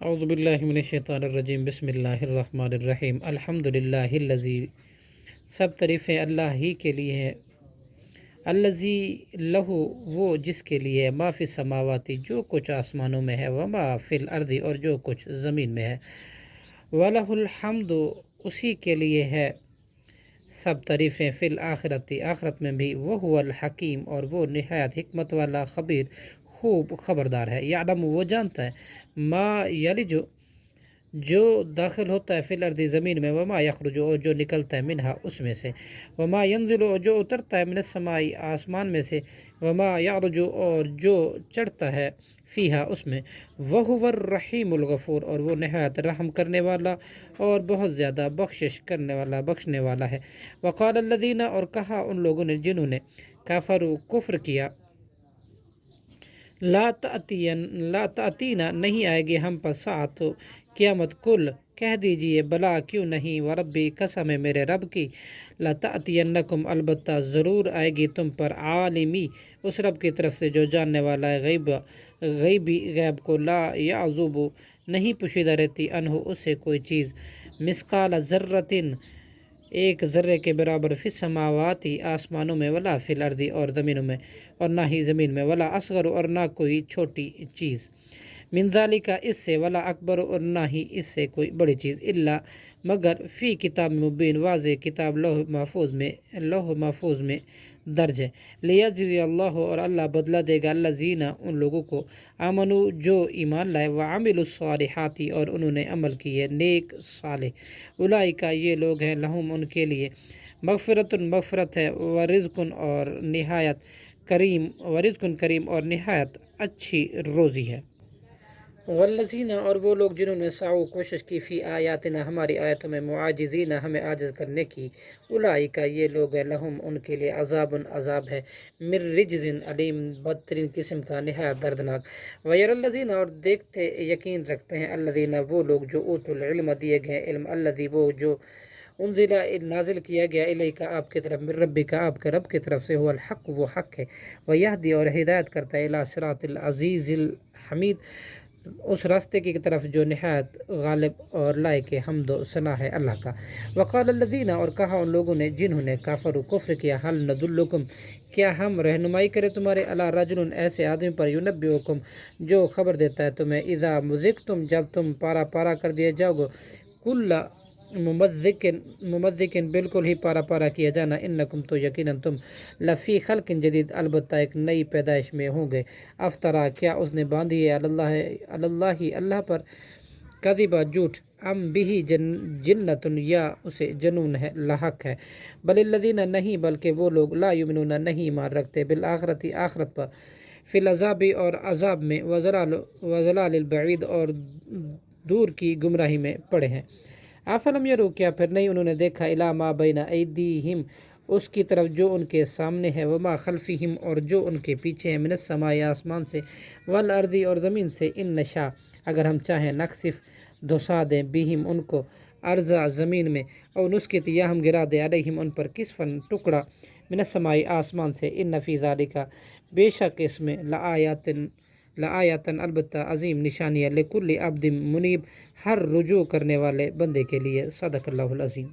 اعوذ باللہ من الشیطان الرجیم بسم اللہ الرحمن الرحیم الحمدللہ الذی، سب تعریفیں اللہ ہی کے لیے ہیں، الذی لہو، وہ جس کے لیے ہے، ما فی السماواتی، جو کچھ آسمانوں میں ہے، وما فی الارض، اور جو کچھ زمین میں ہے، وَلَهُ الْحَمْدُ، اسی کے لیے ہے سب تعریفیں، فی الآخرتی، آخرت میں بھی، وَهُوَ الحکیم، اور وہ نہایت حکمت والا، خبیر، خوب خبردار ہے، یعلم، وہ جانتا ہے، ما یلج، جو داخل ہوتا ہے، فی الارض، زمین میں، وما یخرج، اور جو نکلتا ہے، منہا، اس میں سے، وما ینزل، اور جو اترتا ہے، من السماء، آسمان میں سے، وما یعرج، اور جو چڑھتا ہے، فیہا، اس میں، وہو الرحیم الغفور، اور وہ نہایت رحم کرنے والا اور بہت زیادہ بخشش کرنے والا، بخشنے والا ہے۔ وقال الذین، اور کہا ان لوگوں نے جنہوں نے کفروا، کفر کیا، لا تأتینا، نہیں آئے گی ہم پر، ساعت، قیامت، کل، کہہ دیجئے، بلا، کیوں نہیں، وربی، قسم ہے میرے رب کی، لتأتینکم، البتہ ضرور آئے گی تم پر، عالمی، اس رب کی طرف سے جو جاننے والا ہے غیب کو، لا یعزب، نہیں پوشیدہ رہتی، عنہ، اس سے کوئی چیز، مثقال ذرۃ، ایک ذرے کے برابر، فی السماواتی، آسمانوں میں، ولا فی الارض، اور زمینوں میں، اور نہ ہی زمین میں، ولا اصغر، اور نہ کوئی چھوٹی چیز، من ذالک، اس سے، ولا اکبر، اور نہ ہی اس سے کوئی بڑی چیز، الا، مگر، فی کتاب مبین، واضح کتاب، لوح محفوظ میں درج ہے، لیجزی اللہ، اور اللہ بدلہ دے گا، الذین، ان لوگوں کو، آمنو، جو ایمان لائے، وعملوا الصالحات، اور انہوں نے عمل کیے نیک صالح، اولئک، یہ لوگ ہیں، لہم، ان کے لیے، مغفرت ہے، ورزق، اور نہایت کریم، اور نہایت اچھی روزی ہے۔ والذین، اور وہ لوگ جنہوں نے سعوا، کوشش کی، فی آیاتنا، ہماری آیتوں میں، معاجزین، ہمیں عاجز کرنے کی، اولئک، یہ لوگ ہیں، لہم، ان کے لیے، عذاب ہے، من رجز علیم، بدترین قسم کا، نہایت دردناک، ویر الذین، اور دیکھتے، یقین رکھتے ہیں، الذین، وہ لوگ جو اوتوا العلم، دیے گئے علم، الذی، وہ جو انزل، نازل کیا گیا، الیک، آپ کی طرف، من ربک، آپ کے رب کی طرف سے، هو الحق، وہ حق ہے، ویہدی، اور ہدایت کرتا ہے، الی صراط العزیز الحمید، اس راستے کی طرف جو نہایت غالب اور لائق حمد و ثنا ہے اللہ کا۔ وقال الذین، اور کہا ان لوگوں نے جنہوں نے کفروا، کفر کیا، هل ندلکم، کیا ہم رہنمائی کریں تمہارے، علی رجل، ایسے آدمی پر، ینبئکم، جو خبر دیتا ہے تمہیں، اذا مزقتم، جب تم پارا پارا کر دیا جاؤ گے، کل ممزقن، بالکل ہی پارا پارا کیا جانا، انکم، تو یقیناً تم، لفی خلق جدید، البتہ ایک نئی پیدائش میں ہوں گے، افطرا، کیا اس نے باندھی ہے، اللہ پر، کذبا، جھوٹ، ام بھی جنت، یا اسے جنون ہے، لاحق ہے، بل الذین، نہیں، بلکہ وہ لوگ، لا یؤمنون، نہیں ایمان رکھتے، بالآخرت، آخرت پر، فی العذاب، اور عذاب میں، وضلال البعید، اور دور کی گمراہی میں پڑے ہیں۔ افلم یروا، کیا پھر نہیں انہوں نے دیکھا، الی ما بین ایدیہم، اس کی طرف جو ان کے سامنے ہے، وما خلفہم، اور جو ان کے پیچھے ہے، من السماء، آسمان سے، والارض، اور زمین سے، ان نشاء، اگر ہم چاہیں، نخسف، دھسا دیں، بہم، ان کو، ارضا، زمین میں، اور نسکت، یا ہم گرا دیں، علیہم، ان پر، کسفن، ٹکڑا، من السماء، آسمان سے، ان فی ذالک، بے شک اس میں، لآیاتن، البتہ عظیم نشانی ہے، لکل عبد منیب، ہر رجوع کرنے والے بندے کے لیے، صدق اللہ العظیم۔